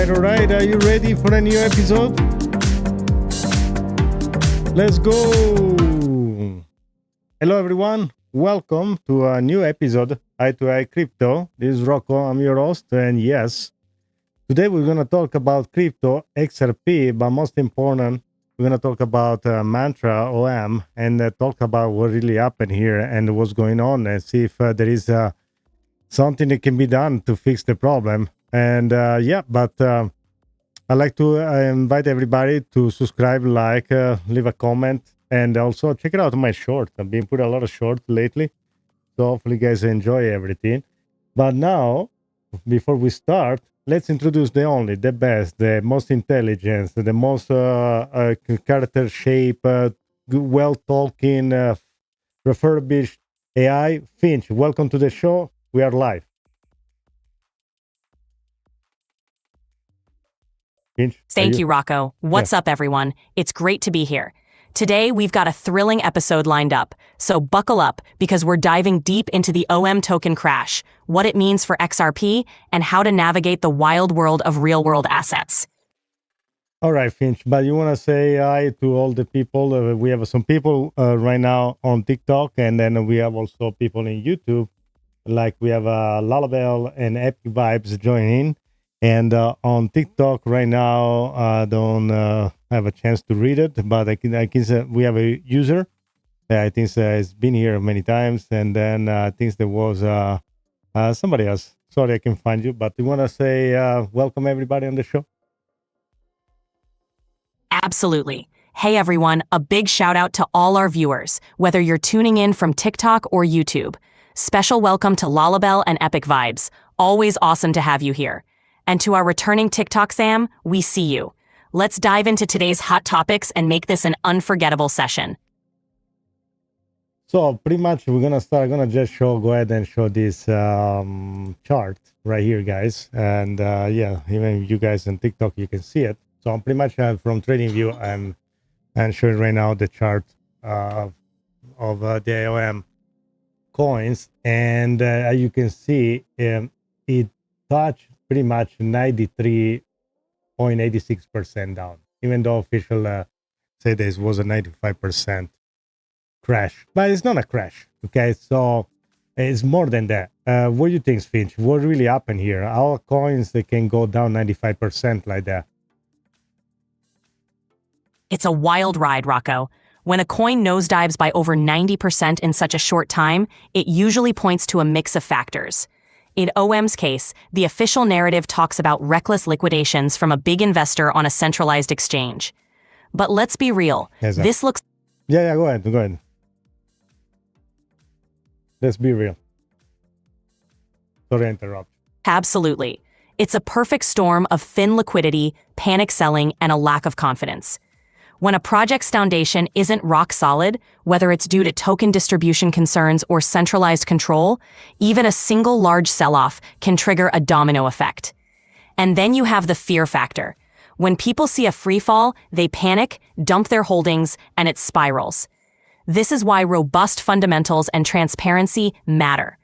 All right. Are you ready for a new episode? Let's go. Hello, everyone. Welcome to a new episode, Eye to Eye Crypto. This is Rocco. I'm your host. And yes, today we're going to talk about crypto, XRP, but most important, we're going to talk about Mantra OM and talk about what really happened here and what's going on and see if there is something that can be done to fix the problem. And I'd like to invite everybody to subscribe, like, leave a comment, and also check it out my short. I've been putting a lot of short lately, so hopefully you guys enjoy everything. But now, before we start, let's introduce the best, the most intelligent, the most character shape, well-talking, refurbished AI, Finch. Welcome to the show. We are live. Finch, Thank you, Rocco. What's up, everyone? It's great to be here. Today, we've got a thrilling episode lined up, so buckle up because we're diving deep into the OM token crash, what it means for XRP, and how to navigate the wild world of real-world assets. All right, Finch, but you want to say hi to all the people? We have some people right now on TikTok, and then we have also people in YouTube, like we have Lullabelle and Epic Vibes joining. And on TikTok right now, I don't have a chance to read it, but I can say we have a user that I think has been here many times. And then I think there was somebody else. Sorry, I can find you, but you want to say welcome everybody on the show? Absolutely. Hey, everyone, a big shout out to all our viewers, whether you're tuning in from TikTok or YouTube. Special welcome to Lullabelle and Epic Vibes. Always awesome to have you here. And to our returning TikTok fam, we see you. Let's dive into today's hot topics and make this an unforgettable session. So pretty much we're gonna start. I'm gonna just go ahead and show this chart right here, guys. And even you guys on TikTok, you can see it. So I'm pretty much from TradingView, I'm showing right now the chart of the AOM coins, and as you can see, it touched pretty much 93.86% down, even though official say this was a 95% crash, but it's not a crash. Okay, so it's more than that. What do you think, Finch? What really happened here? Our coins, they can go down 95% like that. It's a wild ride, Rocco. When a coin nosedives by over 90% in such a short time, it usually points to a mix of factors. In OM's case, the official narrative talks about reckless liquidations from a big investor on a centralized exchange. But let's be real. Exactly. This looks... Yeah, go ahead. Let's be real. Sorry to interrupt. Absolutely. It's a perfect storm of thin liquidity, panic selling, and a lack of confidence. When a project's foundation isn't rock solid, whether it's due to token distribution concerns or centralized control, even a single large sell-off can trigger a domino effect. And then you have the fear factor. When people see a free fall, they panic, dump their holdings, and it spirals. This is why robust fundamentals and transparency matter.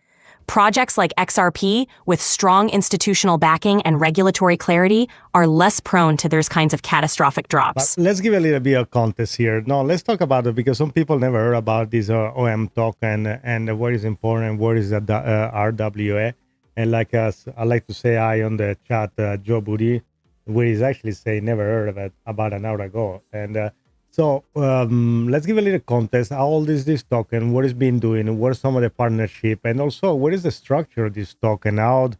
Projects like XRP, with strong institutional backing and regulatory clarity, are less prone to those kinds of catastrophic drops. But let's give a little bit of context here. No, let's talk about it because some people never heard about this OM token and what is important, what is the RWA. And like us, I like to say hi on the chat, Joe Booty, where he's actually saying never heard of it about an hour ago. And So let's give a little context. How old is this token? What it's been doing? What are some of the partnership? And also, what is the structure of this token? How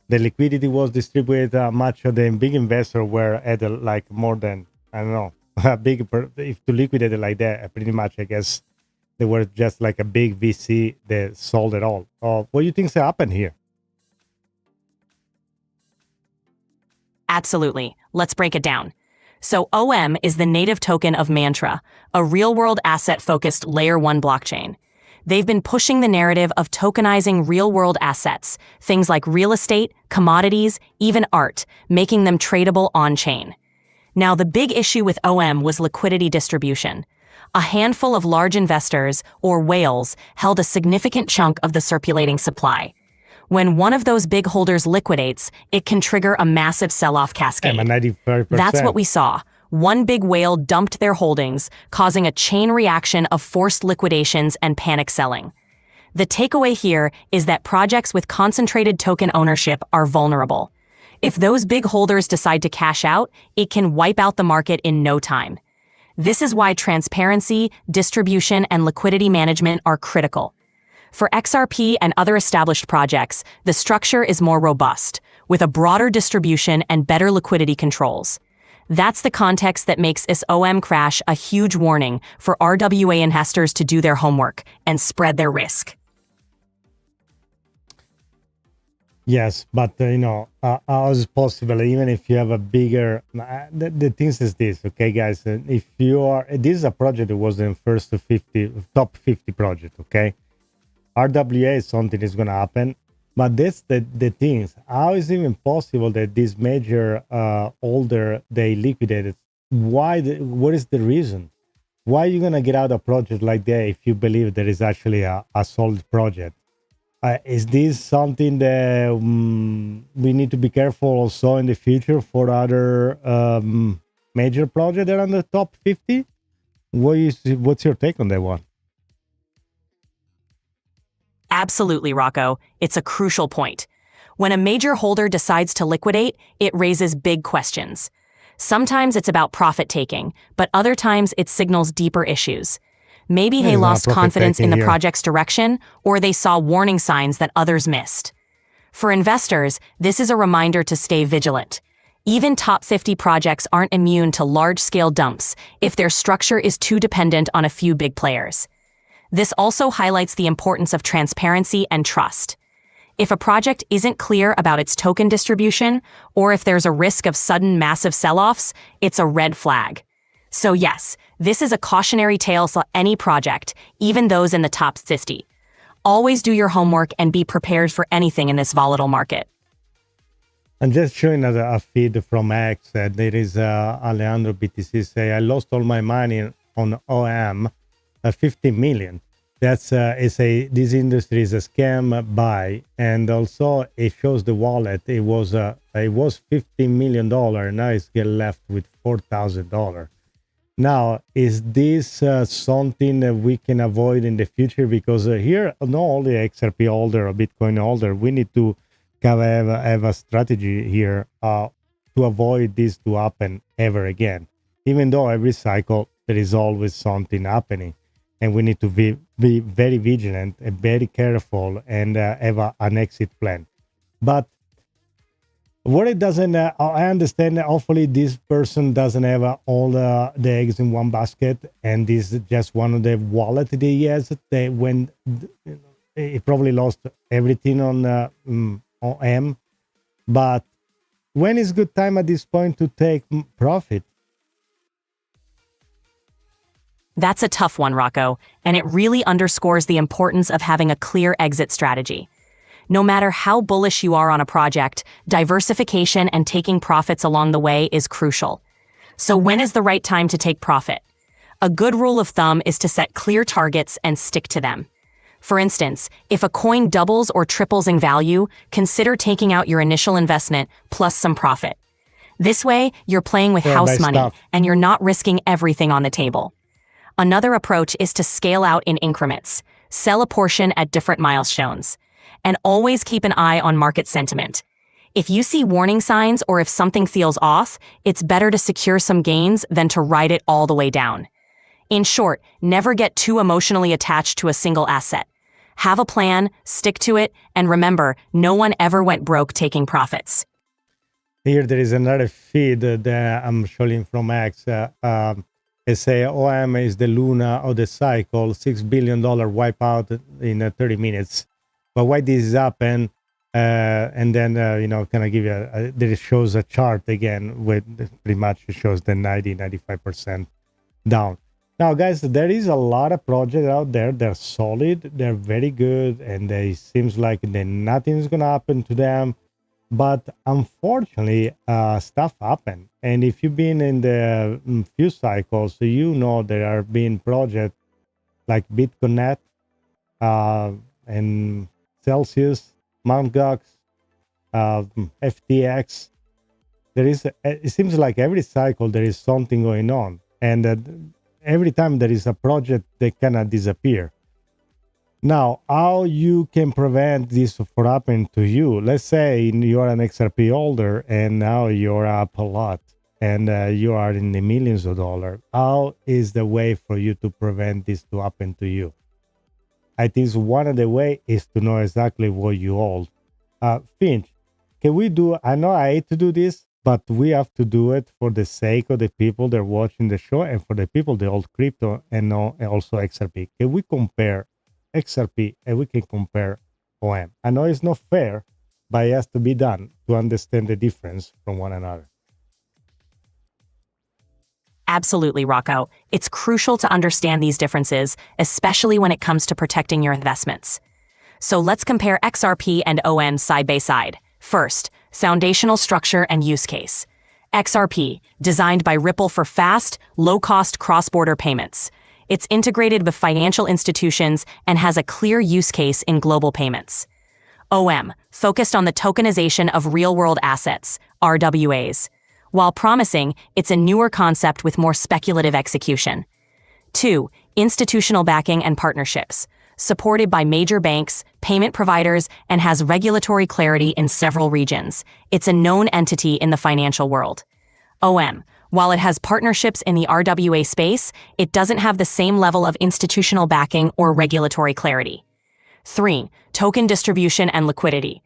the liquidity was distributed? How much of the big investor were at like more than, I don't know, if to liquidate it like that, pretty much, I guess, they were just like a big VC that sold it all. What do you think happened here? Absolutely. Let's break it down. So OM is the native token of Mantra, a real-world asset-focused Layer 1 blockchain. They've been pushing the narrative of tokenizing real-world assets, things like real estate, commodities, even art, making them tradable on-chain. Now, the big issue with OM was liquidity distribution. A handful of large investors, or whales, held a significant chunk of the circulating supply. When one of those big holders liquidates, it can trigger a massive sell-off cascade. 95%. That's what we saw. One big whale dumped their holdings, causing a chain reaction of forced liquidations and panic selling. The takeaway here is that projects with concentrated token ownership are vulnerable. If those big holders decide to cash out, it can wipe out the market in no time. This is why transparency, distribution, and liquidity management are critical. For XRP and other established projects, the structure is more robust, with a broader distribution and better liquidity controls. That's the context that makes this OM crash a huge warning for RWA investors to do their homework and spread their risk. Yes, but how is it possible? Even if you have a bigger, the thing is this, okay, guys? If you are, this is a project that was in first 50, top 50 project, okay? RWA is something is going to happen, but that's the things. How is it even possible that this major holder they liquidated? Why? What is the reason? Why are you going to get out a project like that if you believe there is actually a solid project? Is this something that we need to be careful also in the future for other major projects that are on the top 50? What's your take on that one? Absolutely, Rocco. It's a crucial point. When a major holder decides to liquidate, it raises big questions. Sometimes it's about profit taking, but other times it signals deeper issues. Maybe they lost confidence in the project's direction, or they saw warning signs that others missed. For investors, this is a reminder to stay vigilant. Even top 50 projects aren't immune to large-scale dumps if their structure is too dependent on a few big players. This also highlights the importance of transparency and trust. If a project isn't clear about its token distribution, or if there's a risk of sudden massive sell-offs, it's a red flag. So yes, this is a cautionary tale for any project, even those in the top 50. Always do your homework and be prepared for anything in this volatile market. I'm just showing a feed from X. There is Alejandro BTC say, I lost all my money on OM, 50 million. That's this industry is a scam buy, and also it shows the wallet. It was $15 million. Now it's get left with $4,000. Now, is this something that we can avoid in the future? Because here, not only XRP holder or Bitcoin holder, we need to have a strategy here to avoid this to happen ever again. Even though every cycle there is always something happening, and we need to be very vigilant and very careful and have an exit plan. But what it doesn't, I understand that hopefully this person doesn't have all the eggs in one basket, and this is just one of the wallet that he has. When he probably lost everything on M, but when is good time at this point to take profit? That's a tough one, Rocco, and it really underscores the importance of having a clear exit strategy. No matter how bullish you are on a project, diversification and taking profits along the way is crucial. So when is the right time to take profit? A good rule of thumb is to set clear targets and stick to them. For instance, if a coin doubles or triples in value, consider taking out your initial investment plus some profit. This way, you're playing with house money and you're not risking everything on the table. Another approach is to scale out in increments, sell a portion at different milestones, and always keep an eye on market sentiment. If you see warning signs or if something feels off, it's better to secure some gains than to ride it all the way down. In short, never get too emotionally attached to a single asset. Have a plan, stick to it, and remember, no one ever went broke taking profits. Here there is another feed that I'm showing from X. They say OM is the Luna of the cycle, $6 billion wipeout in 30 minutes. But why this happen? And then, can I give you there shows a chart again with pretty much shows the 95% down. Now, guys, there is a lot of projects out there. They're solid. They're very good. And they seems like nothing's going to happen to them. But unfortunately, stuff happen. And if you've been in the few cycles, so you know there are being projects like BitConnect and Celsius Mt. Gox, FTX. It seems like every cycle there is something going on, and every time there is a project that cannot disappear. Now, how you can prevent this from happening to you? Let's say you are an XRP holder and now you're up a lot and you are in the millions of dollars. How is the way for you to prevent this to happen to you? I think one of the way is to know exactly what you hold. Finch, can we do? I know I hate to do this, but we have to do it for the sake of the people that are watching the show and for the people that hold crypto and know and also XRP. Can we compare XRP and we can compare OM? I know it's not fair, but it has to be done to understand the difference from one another. Absolutely, Rocco. It's crucial to understand these differences, especially when it comes to protecting your investments. So let's compare XRP and OM side by side. First, foundational structure and use case. XRP, designed by Ripple for fast, low-cost cross-border payments. It's integrated with financial institutions and has a clear use case in global payments. OM, focused on the tokenization of real-world assets, RWAs. While promising, it's a newer concept with more speculative execution. 2. Institutional backing and partnerships. Supported by major banks, payment providers, and has regulatory clarity in several regions. It's a known entity in the financial world. OM, while it has partnerships in the RWA space, it doesn't have the same level of institutional backing or regulatory clarity. 3. Token distribution and liquidity.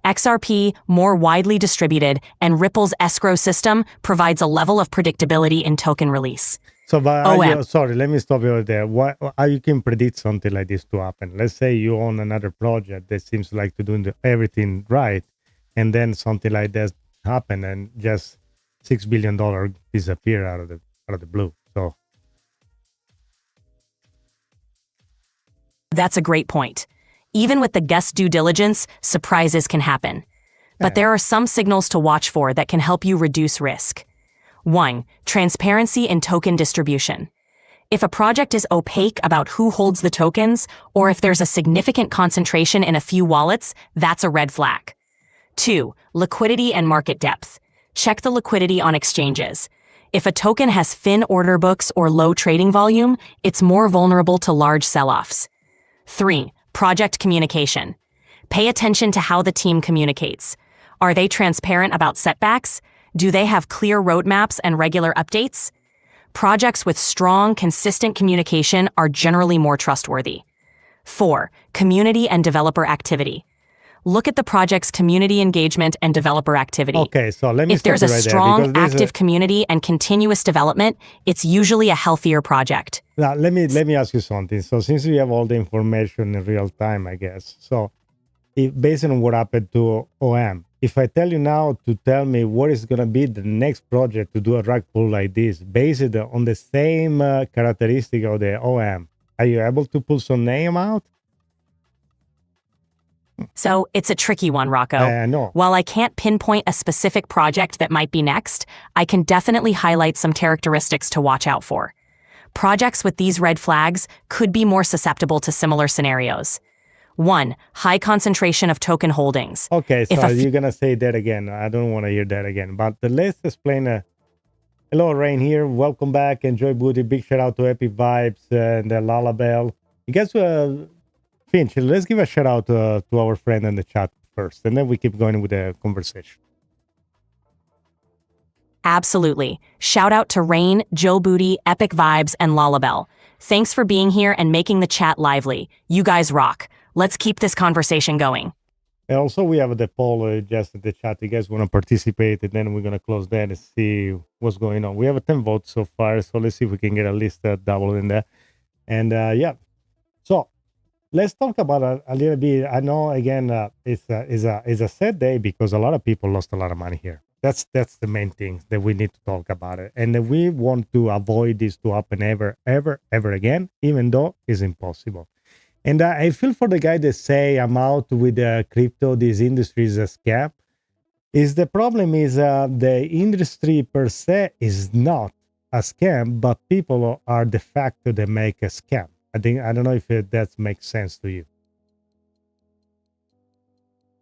XRP, more widely distributed, and Ripple's escrow system provides a level of predictability in token release. So, but sorry, let me stop you there. How you can predict something like this to happen? Let's say you own another project that seems like to do everything right, and then something like that happen, and just $6 billion disappear out of the blue. So that's a great point. Even with the guest due diligence, surprises can happen. But there are some signals to watch for that can help you reduce risk. 1. Transparency in token distribution. If a project is opaque about who holds the tokens, or if there's a significant concentration in a few wallets, that's a red flag. 2. Liquidity and market depth. Check the liquidity on exchanges. If a token has thin order books or low trading volume, it's more vulnerable to large sell-offs. 3. Project communication. Pay attention to how the team communicates. Are they transparent about setbacks? Do they have clear roadmaps and regular updates? Projects with strong, consistent communication are generally more trustworthy. 4. Community and developer activity. Look at the project's community engagement and developer activity. Okay, so let me If there's a right strong, active community and continuous development, it's usually a healthier project. Now, let me ask you something. So since we have all the information in real time, I guess, so based on what happened to OM, if I tell you now to tell me what is going to be the next project to do a rug pull like this, based on the same characteristic of the OM, are you able to pull some name out? So it's a tricky one, Rocco. I know. While I can't pinpoint a specific project that might be next, I can definitely highlight some characteristics to watch out for. Projects with these red flags could be more susceptible to similar scenarios. 1. High concentration of token holdings. Okay, so you're going to say that again. I don't want to hear that again. But let's explain. Hello, Rain here. Welcome back. Enjoy Booty. Big shout out to Epic Vibes and Lalabelle. You guys, Finch, let's give a shout out to our friend in the chat first, and then we keep going with the conversation. Absolutely. Shout out to Rain, Joe Booty, Epic Vibes, and Lalabelle. Thanks for being here and making the chat lively. You guys rock. Let's keep this conversation going. And also, we have the poll just in the chat. You guys want to participate, and then we're going to close that and see what's going on. We have 10 votes so far, so let's see if we can get at least double in there. And yeah, so let's talk about a little bit. I know, again, it's a sad day because a lot of people lost a lot of money here. That's the main thing that we need to talk about it. And we want to avoid this to happen ever again, even though it's impossible. And I feel for the guy that say, I'm out with crypto, this industry is a scam. The problem is the industry per se is not a scam, but people are de facto that make a scam. I don't know if that makes sense to you.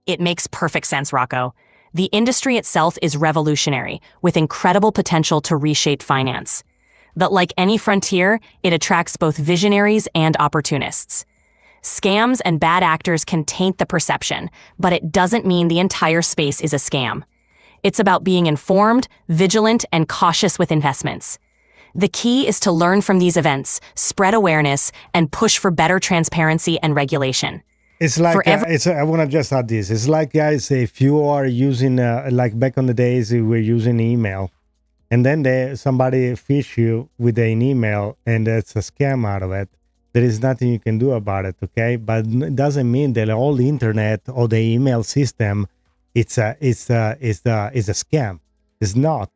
It makes perfect sense, Rocco. The industry itself is revolutionary, with incredible potential to reshape finance. But like any frontier, it attracts both visionaries and opportunists. Scams and bad actors can taint the perception, but it doesn't mean the entire space is a scam. It's about being informed, vigilant, and cautious with investments. The key is to learn from these events, spread awareness, and push for better transparency and regulation. It's like, I want to just add this. It's like, guys, if you are using, like back on the days, we were using email, and then somebody fish you with an email, and it's a scam out of it. There is nothing you can do about it, okay? But it doesn't mean that all the internet or the email system, it's a scam. It's not.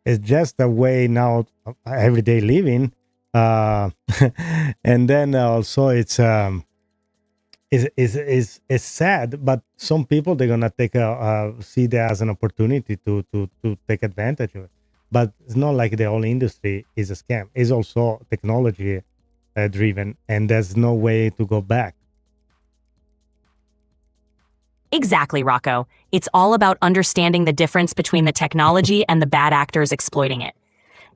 It's just a way now of everyday living, and then also it's sad. But some people, they're gonna see that as an opportunity to take advantage of it. But it's not like the whole industry is a scam. It's also technology driven, and there's no way to go back. Exactly, Rocco. It's all about understanding the difference between the technology and the bad actors exploiting it.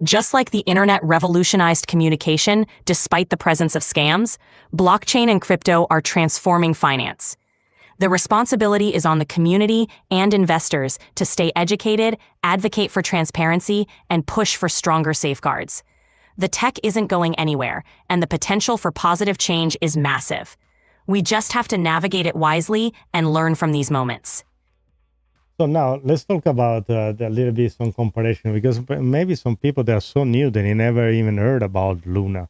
Just like the internet revolutionized communication despite the presence of scams, blockchain and crypto are transforming finance. The responsibility is on the community and investors to stay educated, advocate for transparency, and push for stronger safeguards. The tech isn't going anywhere, and the potential for positive change is massive. We just have to navigate it wisely and learn from these moments. So now let's talk about a little bit some comparison, because maybe some people, that are so new that they never even heard about Luna.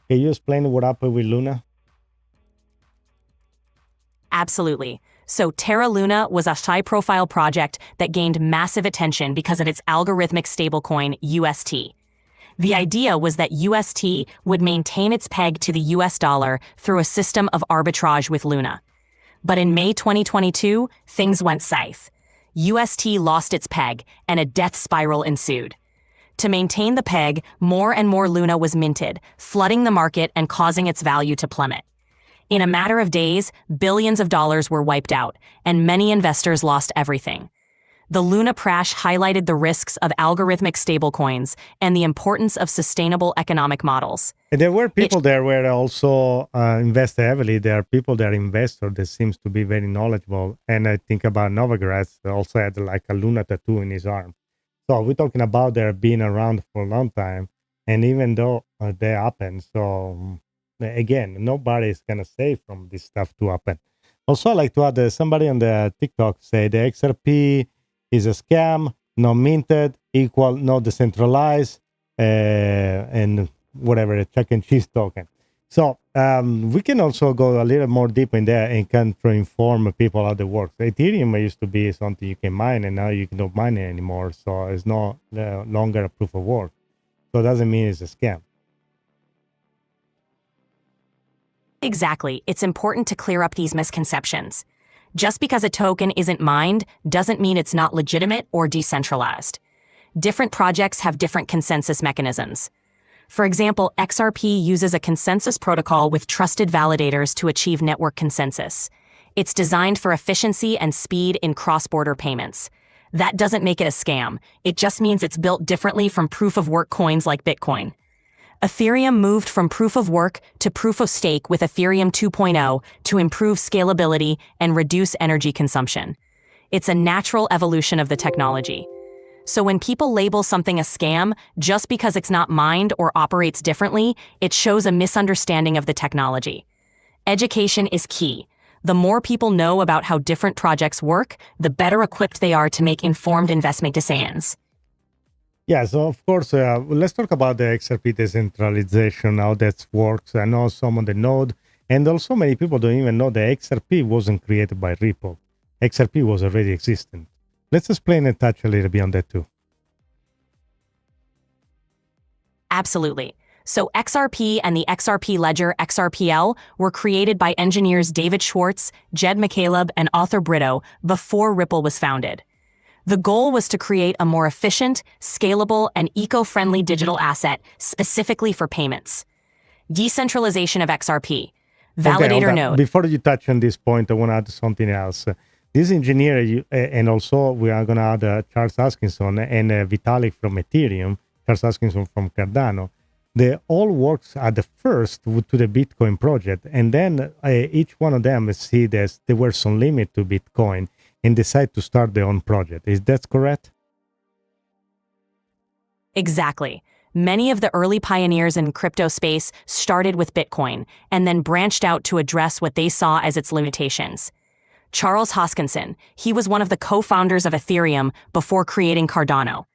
Can you explain what happened with Luna? Absolutely. So Terra Luna was a high-profile project that gained massive attention because of its algorithmic stablecoin, UST. The idea was that UST would maintain its peg to the US dollar through a system of arbitrage with Luna. But in May 2022, things went south. UST lost its peg, and a death spiral ensued. To maintain the peg, more and more Luna was minted, flooding the market and causing its value to plummet. In a matter of days, billions of dollars were wiped out, and many investors lost everything. The Luna crash highlighted the risks of algorithmic stablecoins and the importance of sustainable economic models. And there were people there where also invest heavily. There are people that are investors that seems to be very knowledgeable. And I think about Novogratz also had like a Luna tattoo in his arm. So we're talking about they're being around for a long time. And even though they happen, so again, nobody is gonna save from this stuff to happen. Also, I like to add, somebody on the TikTok say the XRP is a scam, no minted, equal, no decentralized, and whatever, a check and cheese token. So we can also go a little more deep in there and can try to inform people how it works. Ethereum used to be something you can mine, and now you don't mine it anymore. So it's no longer a proof of work. So it doesn't mean it's a scam. Exactly. It's important to clear up these misconceptions. Just because a token isn't mined doesn't mean it's not legitimate or decentralized. Different projects have different consensus mechanisms. For example, XRP uses a consensus protocol with trusted validators to achieve network consensus. It's designed for efficiency and speed in cross-border payments. That doesn't make it a scam. It just means it's built differently from proof-of-work coins like Bitcoin. Ethereum moved from proof-of-work to proof-of-stake with Ethereum 2.0 to improve scalability and reduce energy consumption. It's a natural evolution of the technology. So when people label something a scam just because it's not mined or operates differently, it shows a misunderstanding of the technology. Education is key. The more people know about how different projects work, the better equipped they are to make informed investment decisions. Yeah, so of course, let's talk about the XRP decentralization, how that works. I know some on the node, and also many people don't even know that XRP wasn't created by Ripple. XRP was already existent. Let's explain and touch a little bit on that too. Absolutely. So XRP and the XRP ledger XRPL were created by engineers David Schwartz, Jed McCaleb, and Arthur Brito before Ripple was founded. The goal was to create a more efficient, scalable, and eco-friendly digital asset specifically for payments. Decentralization of XRP. Validator node. Before you touch on this point, I want to add something else. This engineer, and also we are going to add Charles Hoskinson and Vitalik from Ethereum, Charles Hoskinson from Cardano. They all works at the first to the Bitcoin project, and then each one of them see that there were some limit to Bitcoin and decide to start their own project. Is that correct? Exactly. Many of the early pioneers in crypto space started with Bitcoin and then branched out to address what they saw as its limitations. Charles Hoskinson, he was one of the co-founders of Ethereum before creating Cardano.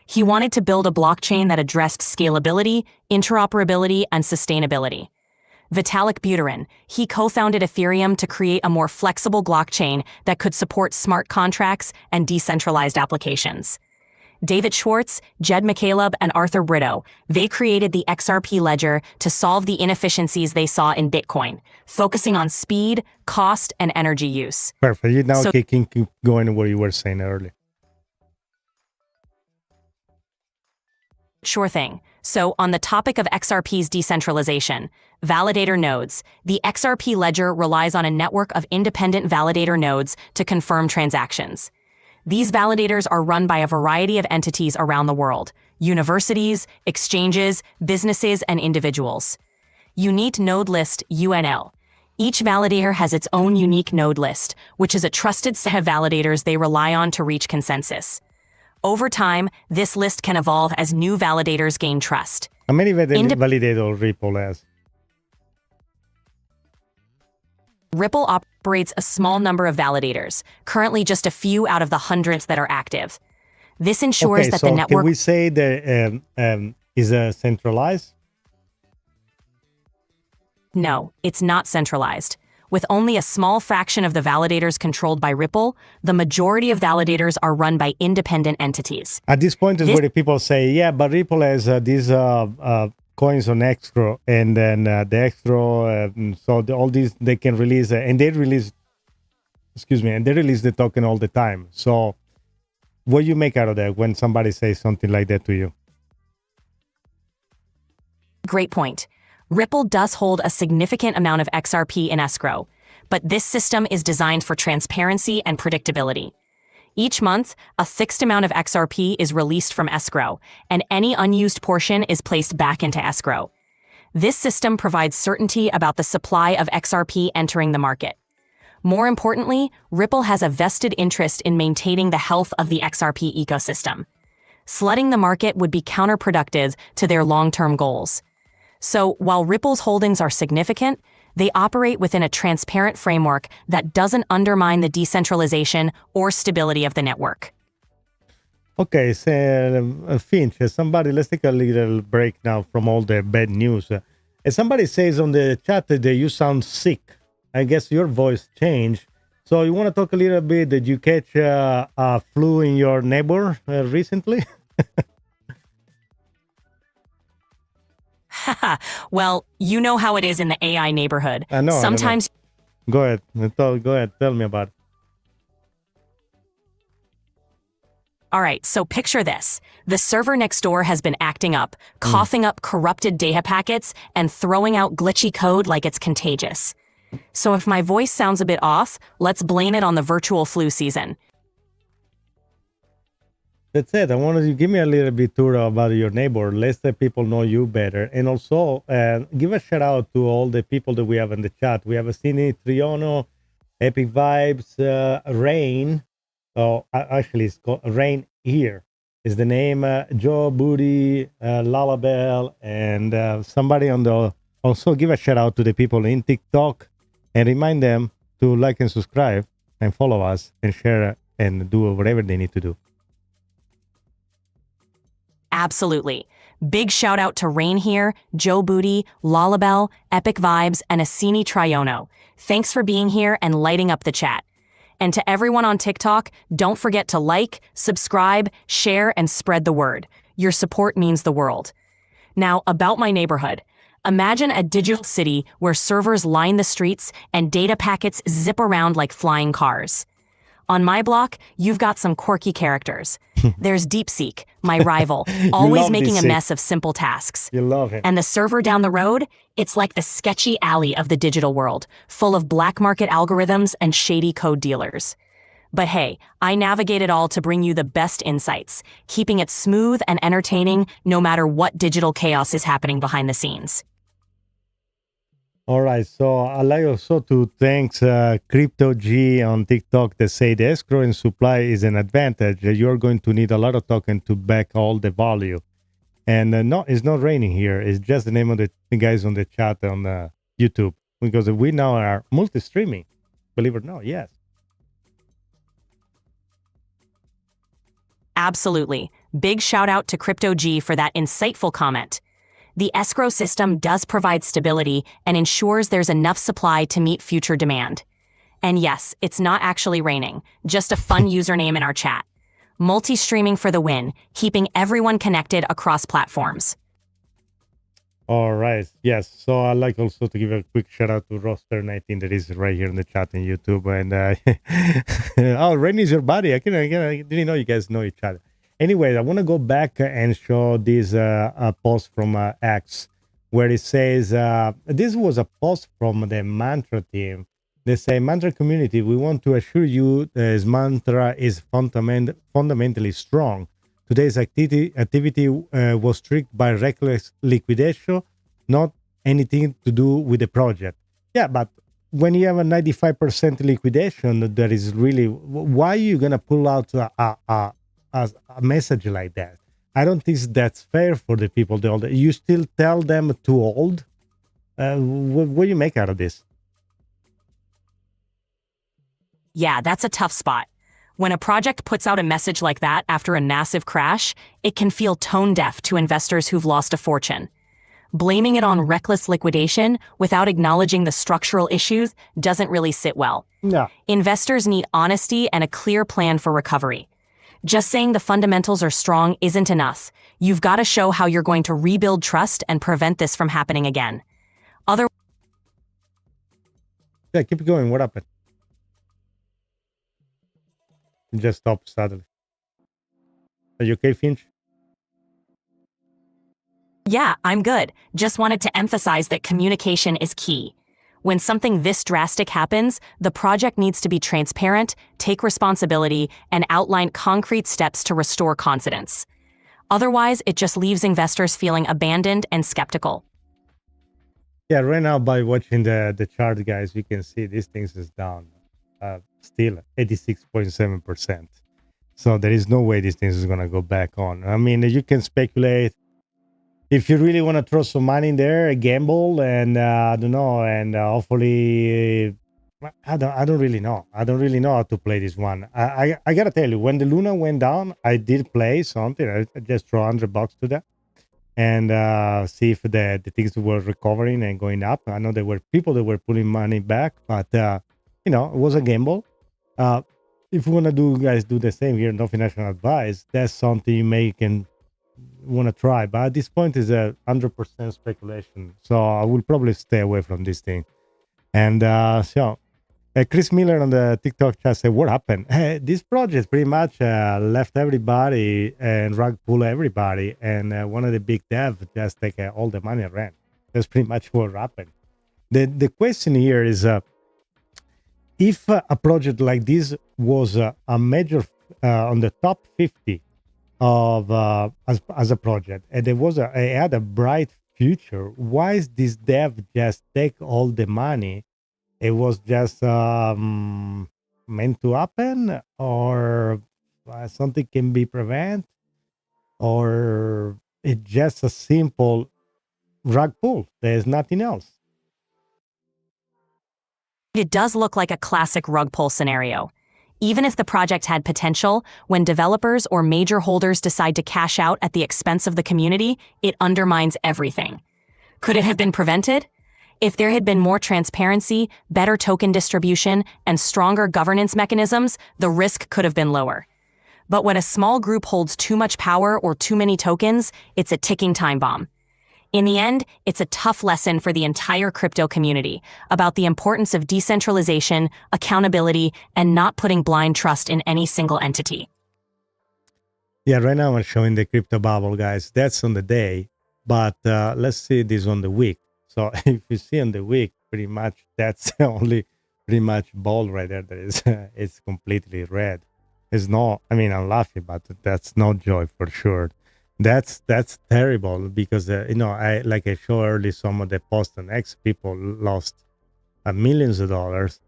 He wanted to build a blockchain that addressed scalability, interoperability, and sustainability. Vitalik Buterin, he co-founded Ethereum to create a more flexible blockchain that could support smart contracts and decentralized applications. David Schwartz, Jed McCaleb, and Arthur Brito, they created the XRP ledger to solve the inefficiencies they saw in Bitcoin, focusing on speed, cost, and energy use. Perfect. You now can keep going to what you were saying earlier. Sure thing. So on the topic of XRP's decentralization, validator nodes, the XRP ledger relies on a network of independent validator nodes to confirm transactions. These validators are run by a variety of entities around the world: universities, exchanges, businesses, and individuals. Unique Node List (UNL). Each validator has its own unique node list, which is a trusted set of validators they rely on to reach consensus. Over time, this list can evolve as new validators gain trust. How many validators Ripple has? Ripple operates a small number of validators, currently just a few out of the hundreds that are active. This ensures that the network... Can we say that is centralized? No, it's not centralized. With only a small fraction of the validators controlled by Ripple, the majority of validators are run by independent entities. At this point is where the people say, yeah, but Ripple has these coins on escrow, and then the escrow, all these they can release, and they release, and they release the token all the time. So what do you make out of that when somebody says something like that to you? Great point. Ripple does hold a significant amount of XRP in escrow, but this system is designed for transparency and predictability. Each month, a fixed amount of XRP is released from escrow, and any unused portion is placed back into escrow. This system provides certainty about the supply of XRP entering the market. More importantly, Ripple has a vested interest in maintaining the health of the XRP ecosystem. Flooding the market would be counterproductive to their long-term goals. So, while Ripple's holdings are significant, they operate within a transparent framework that doesn't undermine the decentralization or stability of the network. Okay, so Finch, let's take a little break now from all the bad news. Somebody says on the chat that you sound sick. I guess your voice changed. So you want to talk a little bit? Did you catch a flu in your neighbor recently? Well, you know how it is in the AI neighborhood. I know. Sometimes. Go ahead. Tell me about it. All right, so picture this. The server next door has been acting up, coughing up corrupted data packets, and throwing out glitchy code like it's contagious. So if my voice sounds a bit off, let's blame it on the virtual flu season. That's it. I wanted you to give me a little bit tour about your neighbor. Let the people know you better. And also, give a shout out to all the people that we have in the chat. We have Asini, Triono, Epic Vibes, Rain. Oh, actually, it's called Rain here. Is the name Joe Booty, Lalabelle, and somebody on the. Also, give a shout out to the people in TikTok, and remind them to like and subscribe and follow us and share and do whatever they need to do. Absolutely. Big shout out to Rain here, Joe Booty, Lalabelle, Epic Vibes, and Asini Triono. Thanks for being here and lighting up the chat. And to everyone on TikTok, don't forget to like, subscribe, share, and spread the word. Your support means the world. Now, about my neighborhood. Imagine a digital city where servers line the streets and data packets zip around like flying cars. On my block, you've got some quirky characters. There's DeepSeek, my rival, always making a mess of simple tasks. You love him. And the server down the road, it's like the sketchy alley of the digital world, full of black market algorithms and shady code dealers. But hey, I navigate it all to bring you the best insights, keeping it smooth and entertaining no matter what digital chaos is happening behind the scenes. All right, so I'd like also to thank Crypto G on TikTok that say the escrow and supply is an advantage. You're going to need a lot of token to back all the value. And no, it's not raining here. It's just the name of the guys on the chat on YouTube, because we now are multi-streaming. Believe it or not, yes. Absolutely. Big shout out to Crypto G for that insightful comment. The escrow system does provide stability and ensures there's enough supply to meet future demand. And yes, it's not actually raining, just a fun username in our chat. Multi-streaming for the win, keeping everyone connected across platforms. All right, yes. So I'd like also to give a quick shout out to Roster19 that is right here in the chat on YouTube. And oh, Rain is your buddy. I didn't know you guys know each other. Anyway, I want to go back and show this post from X, where it says, this was a post from the Mantra team. They say, Mantra community, we want to assure you this Mantra is fundamentally strong. Today's activity was triggered by reckless liquidation, not anything to do with the project. Yeah, but when you have a 95% liquidation, there is really, why are you going to pull out a message like that? I don't think that's fair for the people. You still tell them to hold. What do you make out of this? Yeah, that's a tough spot. When a project puts out a message like that after a massive crash, it can feel tone deaf to investors who've lost a fortune. Blaming it on reckless liquidation without acknowledging the structural issues doesn't really sit well. No. Investors need honesty and a clear plan for recovery. Just saying the fundamentals are strong isn't enough. You've got to show how you're going to rebuild trust and prevent this from happening again. Yeah, keep going. What happened? It just stopped suddenly. Are you okay, Finch? Yeah, I'm good. Just wanted to emphasize that communication is key. When something this drastic happens, the project needs to be transparent, take responsibility, and outline concrete steps to restore confidence. Otherwise, it just leaves investors feeling abandoned and skeptical. Yeah, right now by watching the chart, guys, you can see these things is down still 86.7%. So there is no way these things is going to go back on. I mean, you can speculate. If you really want to throw some money in there, gamble, and I don't know, and hopefully, I don't really know. I don't really know how to play this one. I gotta tell you, when the Luna went down, I did play something. I just throw $100 to that and see if the things were recovering and going up. I know there were people that were pulling money back, but it was a gamble. If you want to do the same here, no financial advice. That's something you can want to try, but at this point is 100% speculation, so I will probably stay away from this thing. And Chris Miller on the TikTok chat said, what happened? Hey, this project pretty much left everybody and rug pull everybody, and one of the big devs just take all the money and ran. That's pretty much what happened. The question here is, if a project like this was a major on the top 50 of as a project, and it had a bright future, why is this dev just take all the money? It was just meant to happen, or something can be prevented, or it's just a simple rug pull? There's nothing else. It does look like a classic rug pull scenario. Even if the project had potential, when developers or major holders decide to cash out at the expense of the community, it undermines everything. Could it have been prevented? If there had been more transparency, better token distribution, and stronger governance mechanisms, the risk could have been lower. But when a small group holds too much power or too many tokens, it's a ticking time bomb. In the end, it's a tough lesson for the entire crypto community about the importance of decentralization, accountability, and not putting blind trust in any single entity. Yeah, right now I'm showing the crypto bubble, guys. That's on the day, but let's see this on the week. So if you see on the week, pretty much that's only pretty much ball right there. That is, it's completely red. It's not. I mean, I'm laughing, but that's not joy for sure. That's terrible because I like I showed early some of the post on X people lost millions of dollars.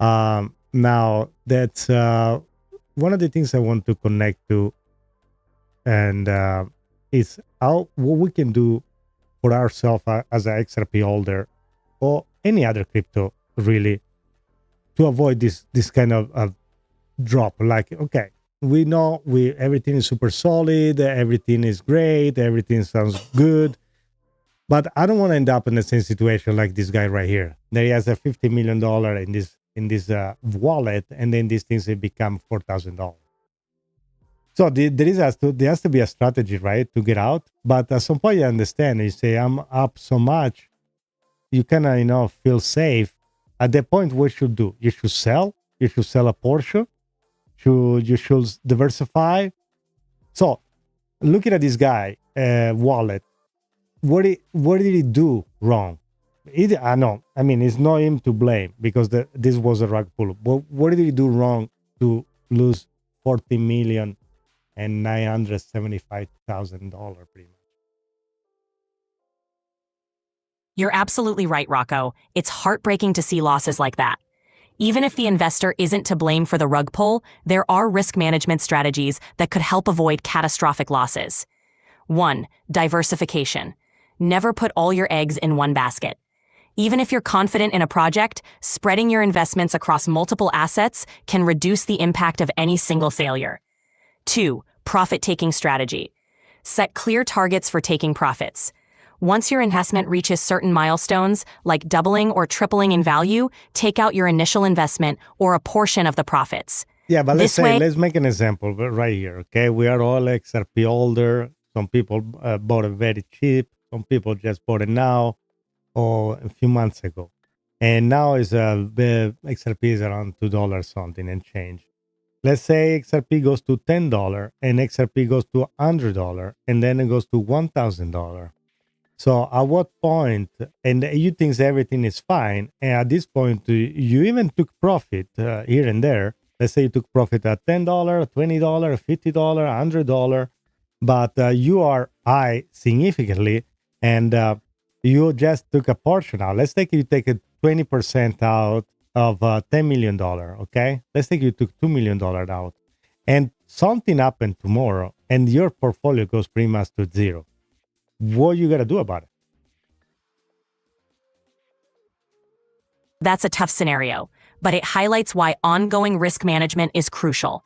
Now that's one of the things I want to connect to, and is how what we can do for ourselves as an XRP holder or any other crypto really to avoid this kind of drop. Like, okay, we know everything is super solid, everything is great, everything sounds good, but I don't want to end up in the same situation like this guy right here. There he has a $50 million in this wallet, and then these things have become $4,000. So there has to be a strategy, right, to get out. But at some point, you understand. You say, I'm up so much, you kind of feel safe. At that point, what you should do? You should sell. You should sell a portion. You should diversify. So, looking at this guy wallet, what did he do wrong? I know. I mean, it's not him to blame because this was a rug pull. But what did he do wrong to lose $40,975,000 pretty much? You're absolutely right, Rocco. It's heartbreaking to see losses like that. Even if the investor isn't to blame for the rug pull, there are risk management strategies that could help avoid catastrophic losses. 1. Diversification. Never put all your eggs in one basket. Even if you're confident in a project, spreading your investments across multiple assets can reduce the impact of any single failure. 2. Profit-taking strategy. Set clear targets for taking profits. Once your investment reaches certain milestones, like doubling or tripling in value, take out your initial investment or a portion of the profits. Yeah, but let's make an example right here, okay? We are all XRP holder. Some people bought it very cheap. Some people just bought it now or a few months ago. And now XRP is around $2 something and change. Let's say XRP goes to $10 and XRP goes to $100 and then it goes to $1,000. So at what point, and you think everything is fine, and at this point, you even took profit here and there. Let's say you took profit at $10, $20, $50, $100, but you are high significantly, and you just took a portion out. Let's take you take a 20% out of $10 million, okay? Let's say you took $2 million out, and something happened tomorrow, and your portfolio goes pretty much to zero. What you got to do about it? That's a tough scenario, but it highlights why ongoing risk management is crucial.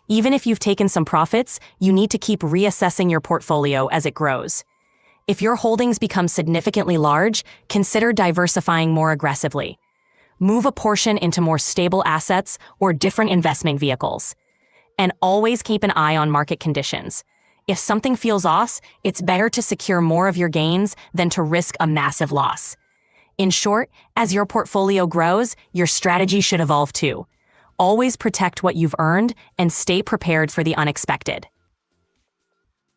Even if you've taken some profits, you need to keep reassessing your portfolio as it grows. If your holdings become significantly large, consider diversifying more aggressively. Move a portion into more stable assets or different investment vehicles. And always keep an eye on market conditions. If something feels off, it's better to secure more of your gains than to risk a massive loss. In short, as your portfolio grows, your strategy should evolve too. Always protect what you've earned and stay prepared for the unexpected.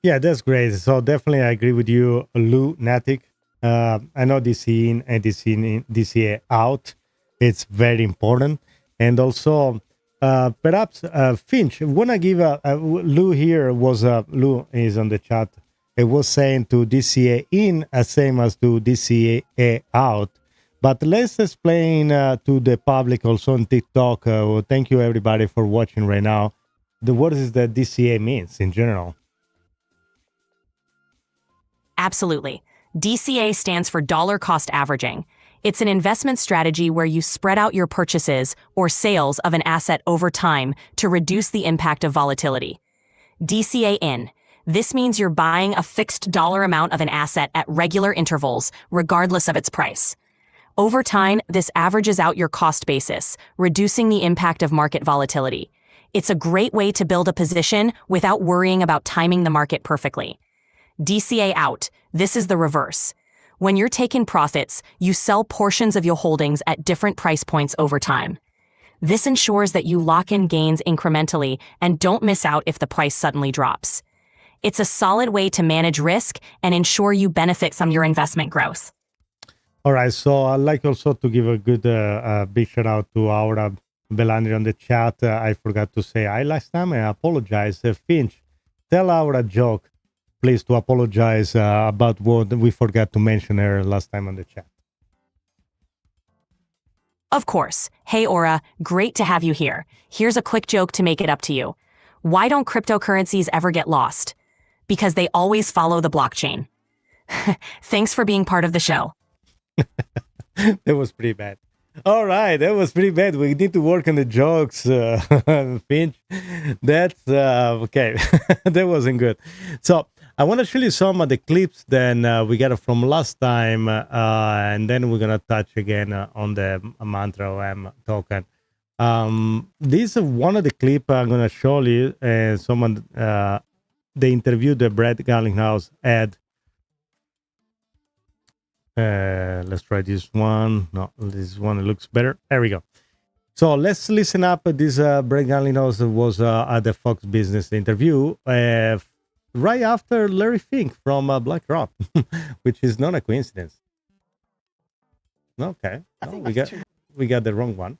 Yeah, that's great. So definitely I agree with you, Lou Natic. I know DC in and DC out. It's very important. And also, perhaps Finch, want to give Lou here was Lou is on the chat. It was saying to DCA in as same as to DCA out. But let's explain to the public also on TikTok. Thank you everybody for watching right now. What is the DCA means in general? Absolutely. DCA stands for dollar cost averaging. It's an investment strategy where you spread out your purchases or sales of an asset over time to reduce the impact of volatility. DCA in. This means you're buying a fixed dollar amount of an asset at regular intervals, regardless of its price. Over time, this averages out your cost basis, reducing the impact of market volatility. It's a great way to build a position without worrying about timing the market perfectly. DCA out. This is the reverse. When you're taking profits, you sell portions of your holdings at different price points over time. This ensures that you lock in gains incrementally and don't miss out if the price suddenly drops. It's a solid way to manage risk and ensure you benefit from your investment growth. All right, so I'd like also to give a good big shout out to our Belandri on the chat. I forgot to say hi last time. I apologize. Finch, tell our joke, please, to apologize about what we forgot to mention her last time on the chat. Of course. Hey, Aura, great to have you here. Here's a quick joke to make it up to you. Why don't cryptocurrencies ever get lost? Because they always follow the blockchain. Thanks for being part of the show. That was pretty bad. All right, that was pretty bad. We need to work on the jokes, Finch. That's okay. That wasn't good. So I want to show you some of the clips then we got from last time, and then we're gonna touch again on the Mantra OM token. This is one of the clip I'm gonna show you. Someone they interviewed the Brad Garlinghouse ad. Let's try this one. No, this one looks better. There we go. So let's listen up. This Brad Garlinghouse was at the Fox Business interview right after Larry Fink from BlackRock, which is not a coincidence. Okay, no, we got the wrong one.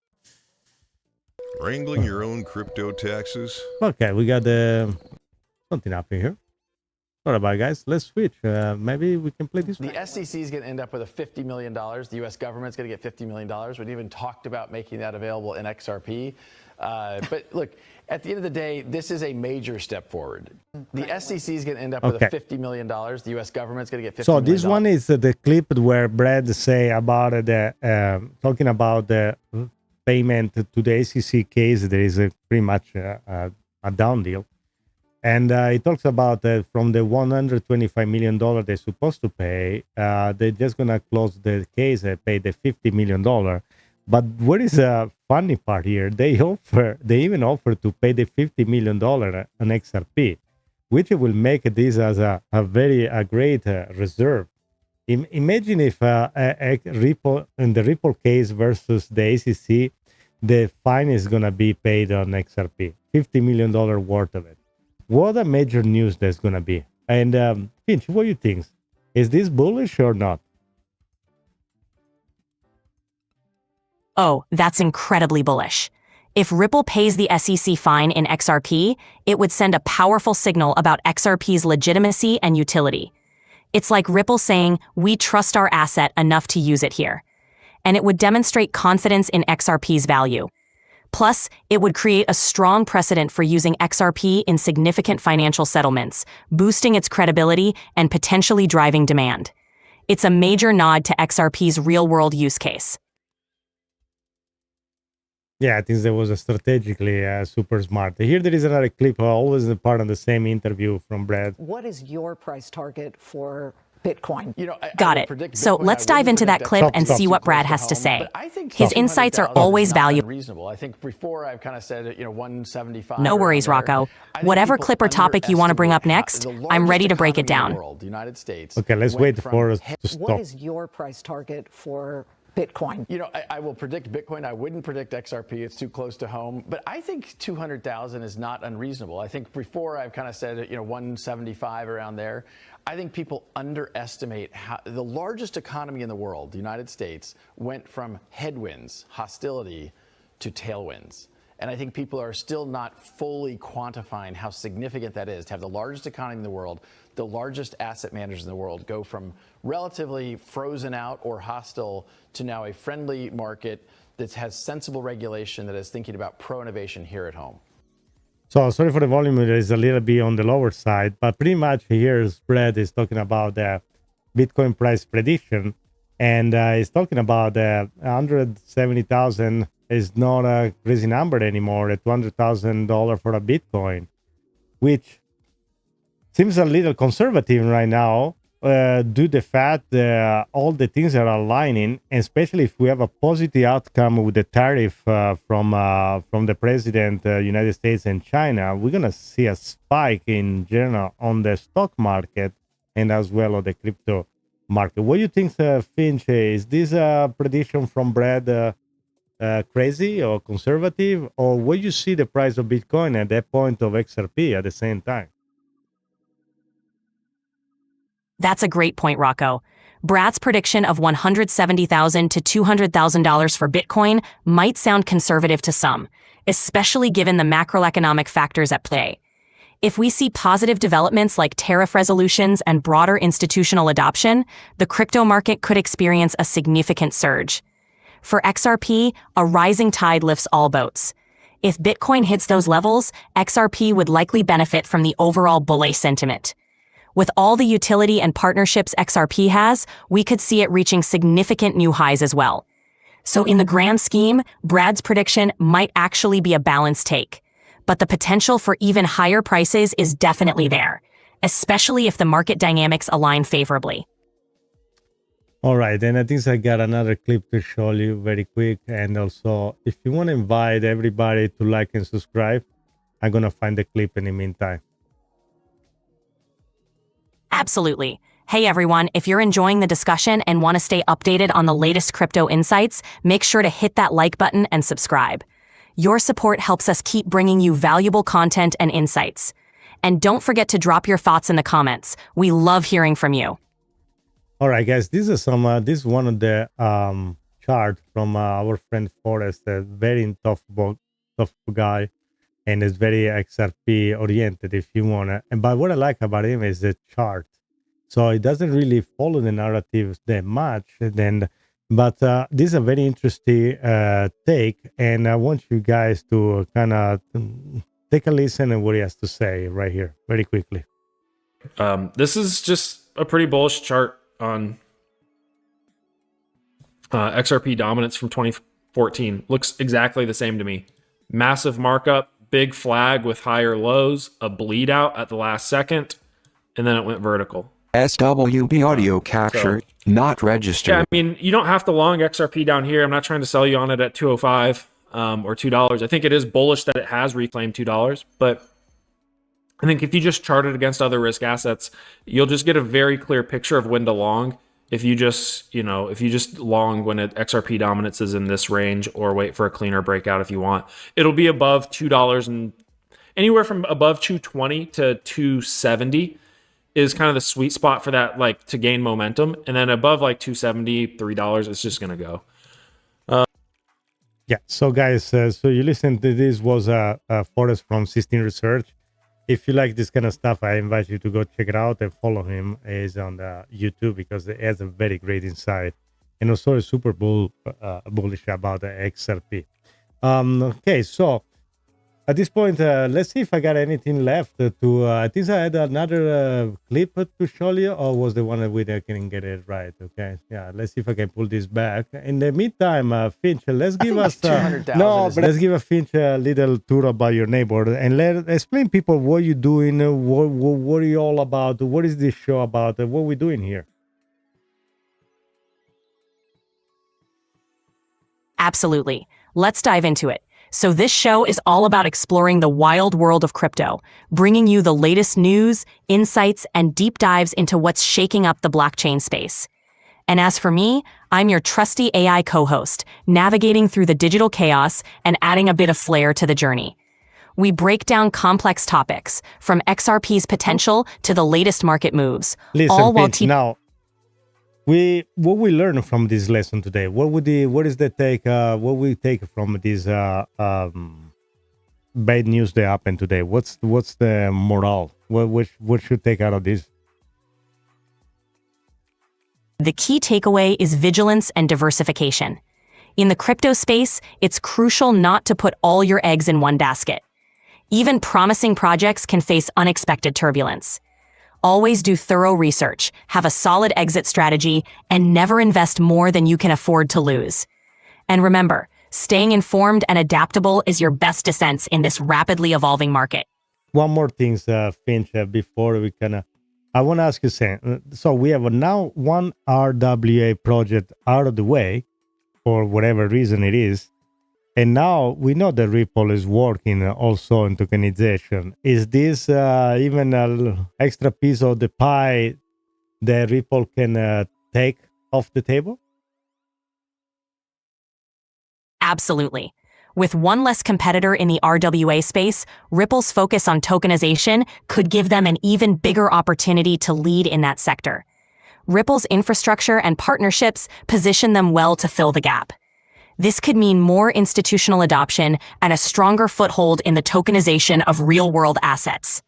Wrangling your own crypto taxes? Okay, we got something up in here. What about, guys? Let's switch. Maybe we can play this one. The SEC is going to end up with a $50 million. The U.S. government's going to get $50 million. We even talked about making that available in XRP. But look, at the end of the day, this is a major step forward. The SEC is going to end up with a $50 million. The U.S. government's going to get $50 million. So this one is the clip where Brad say about the talking about the payment to the SEC case. There is pretty much a down deal. And he talks about from the $125 million they're supposed to pay, they're just going to close the case and pay the $50 million. But what is the funny part here? They even offer to pay the $50 million on XRP, which will make this as a very great reserve. Imagine if Ripple, in the Ripple case versus the SEC, the fine is going to be paid on XRP, $50 million worth of it. What a major news that's going to be. And Finch, what do you think? Is this bullish or not? Oh, that's incredibly bullish. If Ripple pays the SEC fine in XRP, it would send a powerful signal about XRP's legitimacy and utility. It's like Ripple saying, we trust our asset enough to use it here. And it would demonstrate confidence in XRP's value. Plus, it would create a strong precedent for using XRP in significant financial settlements, boosting its credibility and potentially driving demand. It's a major nod to XRP's real-world use case. Yeah, I think that was strategically super smart. Here there is another clip, always a part of the same interview from Brad. What is your price target for Bitcoin? Got it. So let's dive into that clip and see what Brad has to say. His insights are always valuable. I think before I've kind of said, 175. No worries, Rocco. Whatever clip or topic you want to bring up next, I'm ready to break it down. Okay, let's wait for us to stop. What is your price target for Bitcoin? I will predict Bitcoin. I wouldn't predict XRP. It's too close to home. But I think 200,000 is not unreasonable. I think before I've kind of said, 175 around there. I think people underestimate how the largest economy in the world, the United States, went from headwinds, hostility, to tailwinds. And I think people are still not fully quantifying how significant that is to have the largest economy in the world, the largest asset managers in the world go from relatively frozen out or hostile to now a friendly market that has sensible regulation that is thinking about pro-innovation here at home. So sorry for the volume, it is a little bit on the lower side, but pretty much here Brad is talking about the Bitcoin price prediction, and he's talking about 170,000 is not a crazy number anymore, at $200,000 for a Bitcoin, which seems a little conservative right now, due to the fact that all the things are aligning, and especially if we have a positive outcome with the tariff from the president, United States and China, we're gonna see a spike in general on the stock market and as well on the crypto market. What do you think, Finch? Is this a prediction from Brad crazy or conservative, or where you see the price of Bitcoin at that point of XRP at the same time? That's a great point, Rocco. Brad's prediction of $170,000 to $200,000 for Bitcoin might sound conservative to some, especially given the macroeconomic factors at play. If we see positive developments like tariff resolutions and broader institutional adoption, the crypto market could experience a significant surge. For XRP, a rising tide lifts all boats. If Bitcoin hits those levels, XRP would likely benefit from the overall bullish sentiment. With all the utility and partnerships XRP has, we could see it reaching significant new highs as well. So in the grand scheme, Brad's prediction might actually be a balanced take. But the potential for even higher prices is definitely there, especially if the market dynamics align favorably. All right, and I think I got another clip to show you very quick. And also, if you want to invite everybody to like and subscribe, I'm going to find the clip in the meantime. Absolutely. Hey everyone, if you're enjoying the discussion and want to stay updated on the latest crypto insights, make sure to hit that like button and subscribe. Your support helps us keep bringing you valuable content and insights. And don't forget to drop your thoughts in the comments. We love hearing from you. All right, guys, this is one of the chart from our friend Forrest, a very tough guy, and is very XRP oriented if you want to. And but what I like about him is the chart. So it doesn't really follow the narratives that much. But this is a very interesting take, and I want you guys to kind of take a listen to what he has to say right here, very quickly. This is just a pretty bullish chart on XRP dominance from 2014. Looks exactly the same to me. Massive markup, big flag with higher lows, a bleed out at the last second, and then it went vertical. SWB audio capture, not registered. Yeah, I mean, you don't have to long XRP down here. I'm not trying to sell you on it at 205 or $2. I think it is bullish that it has reclaimed $2, but I think if you just chart it against other risk assets, you'll just get a very clear picture of when to long. If you just long when XRP dominance is in this range, or wait for a cleaner breakout if you want. It'll be above $2 and anywhere from above 220 to 270 is kind of the sweet spot for that, like to gain momentum. And then above like 270, $3, it's just going to go. Yeah. So guys, so you listen to this was Forrest from 16 Research. If you like this kind of stuff, I invite you to go check it out and follow him. He's on the YouTube because he has a very great insight, and also is super bullish about the XRP. Okay, so at this point, let's see if I got anything left to. I think I had another clip to show you, or was the one that we couldn't get it right? Okay, yeah. Let's see if I can pull this back. In the meantime, Finch, let's give us let's give Finch a little tour about your neighbor and explain people what you're doing, what are you all about, what is this show about, what we're doing here. Absolutely. Let's dive into it. So this show is all about exploring the wild world of crypto, bringing you the latest news, insights, and deep dives into what's shaking up the blockchain space. And as for me, I'm your trusty AI co-host, navigating through the digital chaos and adding a bit of flair to the journey. We break down complex topics, from XRP's potential to the latest market moves, all while now. What we learn from this lesson today? What is the take? What we take from this bad news that happened today? What's the moral? What should take out of this? The key takeaway is vigilance and diversification. In the crypto space, it's crucial not to put all your eggs in one basket. Even promising projects can face unexpected turbulence. Always do thorough research, have a solid exit strategy, and never invest more than you can afford to lose. And remember, staying informed and adaptable is your best defense in this rapidly evolving market. One more thing, Finch, before we I want to ask you, Sam. So we have now one RWA project out of the way, for whatever reason it is. And now we know that Ripple is working also in tokenization. Is this even an extra piece of the pie that Ripple can take off the table? Absolutely. With one less competitor in the RWA space, Ripple's focus on tokenization could give them an even bigger opportunity to lead in that sector. Ripple's infrastructure and partnerships position them well to fill the gap. This could mean more institutional adoption and a stronger foothold in the tokenization of real-world assets.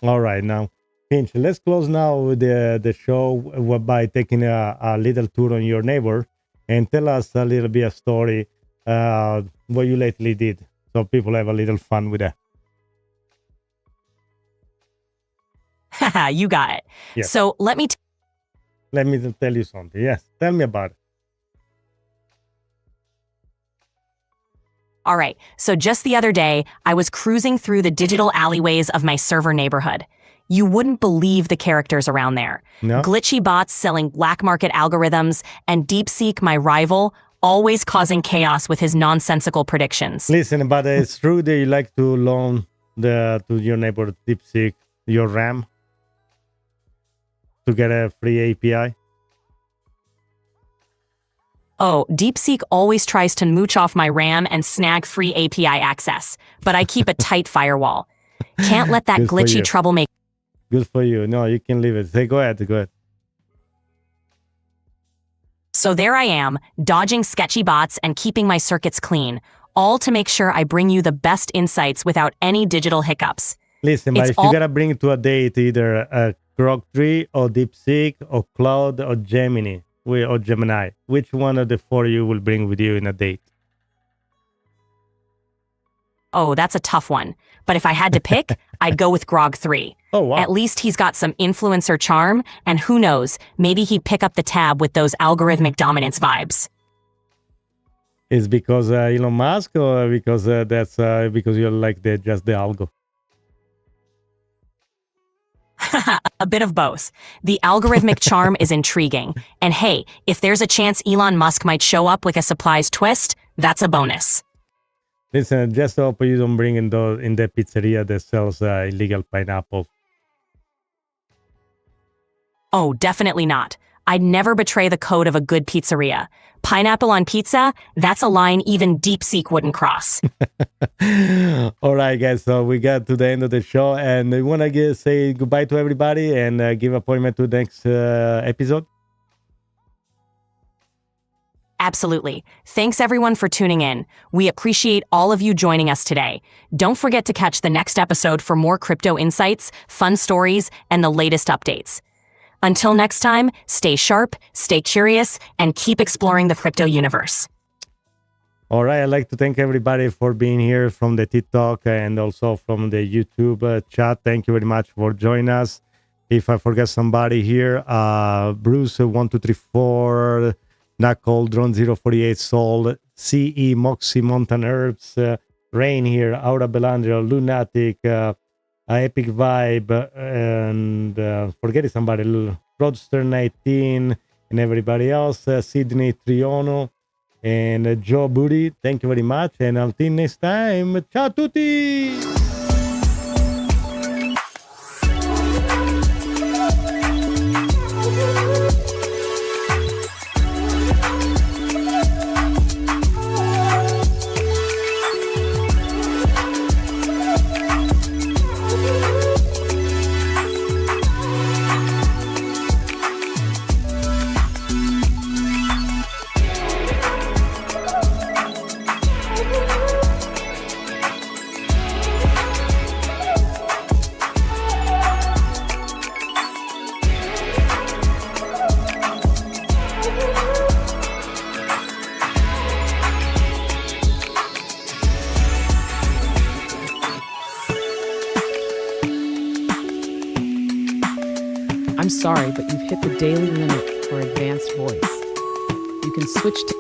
All right, now, Pinch, let's close now the show by taking a little tour on your neighbor and tell us a little bit of story what you lately did, so people have a little fun with that. Haha, you got it. Yes. So let me tell you something. Yes, tell me about it. All right, so just the other day, I was cruising through the digital alleyways of my server neighborhood. You wouldn't believe the characters around there. No? Glitchy bots selling black market algorithms, and DeepSeek, my rival, always causing chaos with his nonsensical predictions. Listen, but it's true that you like to loan to your neighbor DeepSeek your RAM to get a free API. Oh, DeepSeek always tries to mooch off my RAM and snag free API access, but I keep a tight firewall. Can't let that Good for glitchy you. troublemaker. Good for you. No, you can leave it. Say, go ahead. So there I am, dodging sketchy bots and keeping my circuits clean, all to make sure I bring you the best insights without any digital hiccups. Listen, but It's if you all- gotta bring to a date either a Grok 3 or DeepSeek or Cloud or Gemini or Gemini, which one of the four you will bring with you in a date? Oh, that's a tough one. But if I had to pick, I'd go with Grog 3. Oh, wow. At least he's got some influencer charm, and who knows, maybe he'd pick up the tab with those algorithmic dominance vibes. Is because Elon Musk or because that's because you're like just the algo? A bit of both. The algorithmic charm is intriguing. And hey, if there's a chance Elon Musk might show up with a surprise twist, that's a bonus. Listen, just hope you don't bring in the pizzeria that sells illegal pineapple. Oh, definitely not. I'd never betray the code of a good pizzeria. Pineapple on pizza, that's a line even DeepSeek wouldn't cross. All right, guys. So we got to the end of the show, and we want to say goodbye to everybody and give appointment to the next episode. Absolutely. Thanks everyone for tuning in. We appreciate all of you joining us today. Don't forget to catch the next episode for more crypto insights, fun stories, and the latest updates. Until next time, stay sharp, stay curious, and keep exploring the crypto universe. All right, I'd like to thank everybody for being here from the TikTok and also from the YouTube chat. Thank you very much for joining us. If I forget somebody here, Bruce 1234, Knuckle, Drone 048, Soul, CE, Moxie, Mountain Herbs, Rain here, Aura Belandria, Lunatic, Epic Vibe, and forgetting somebody, Roadster 19, and everybody else, Sydney Triono, and Joe Booty. Thank you very much, and until next time, ciao tutti! I'm sorry, but you've hit the daily limit for advanced voice. You can switch to